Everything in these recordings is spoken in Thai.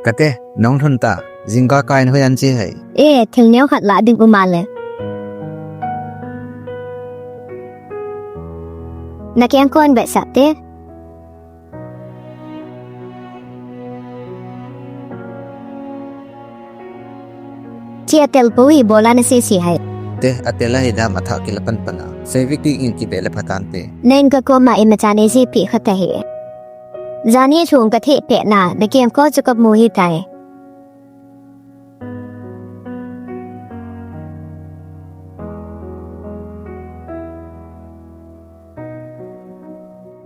กะเตน้องทนตาจิงกากายนเขายันจีให้ถึงเนี้ยขัดละดึงอุมาเลยนักยังก้อนแบบสัตว์เต้เชียเตลปุยโบราณเสียสีให้เตอเตลาให้ดามาทักกิลปันปนะเซวิกติอินกิเบลพัตันเตเน้นก็มาเอ็มจานเอซีปีขัดเหจานี่ชงกะเทเปะนานักยังก็จะกับมูฮิตาย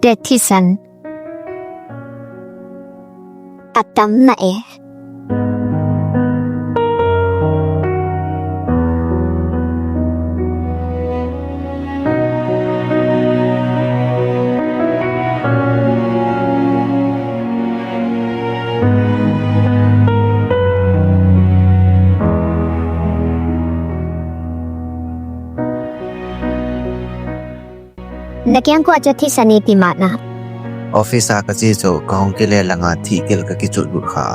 เด็ดที่สันอัตตำไหนนักยังก็จะที่สันนิติมานะออฟฟิศก็จีโจกองกิเลลังอาทิกิลกกิจุดบุขา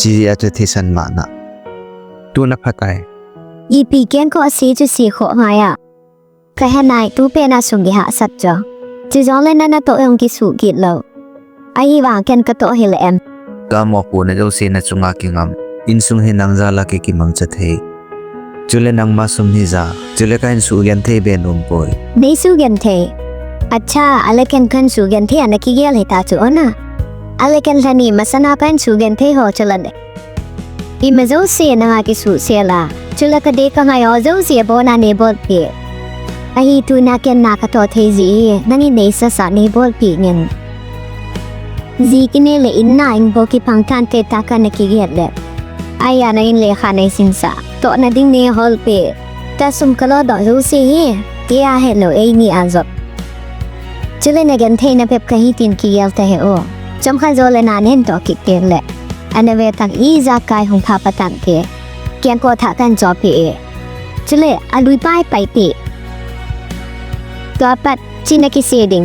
จีอาจจะที่สันมานะตัวนักพัฒน์ยีปีเกนก็สีจุสีขอหายแค่ไหนตัวเป็นอาสงกิหาสัจจจีจงเล่นนั่นตัวองกิสุกิโลไอ้วางเกนก็ตัวเฮลเอ็มกามอปูนเจ้าเสนจุงอากิงามอินสุงเฮนังซาลากิกิมังจัดเฮจุเลนังมาสุมนิซาจุเลกันสุยันเทเบนุมปอยในสุยันเทอัจฉาอะไรกันสุยันเทอันกิเกลให้ตาจูนะอะไรกันท่านี่มาสนาเป็นสุยันเทหัวจุลันเดอีมาโจเสียนังอากิสุเสียละจุลกเด็กก็ไงอ๋อโจเสียบอนาเนบอลปีไอ้ตูนักเก็นนักตัวเทจีนั่งในสสารเนบอลปีเงินจีกินเล่อินน่าอินโบกิพังทันเตตากันนักเกียรติเลยไอ้ยานาอินเล่ขาในสินสาตัวนั่งดิ้งเนฮอลปีแต่สมกลอดโจเสียเกียร์เฮโลเอนี่อันจบจุลนักเก็นเทนับแบบกันฮิตินเกียร์เตะโอจำขันโจเลนาเนนตัวกิเกลเลยอันเวตังอีจากกายของพาปตันเกเกียงก็ถ้ากันจอปีจุเลอลุยป้ายไปตีตัวปัดจินักเสียดิง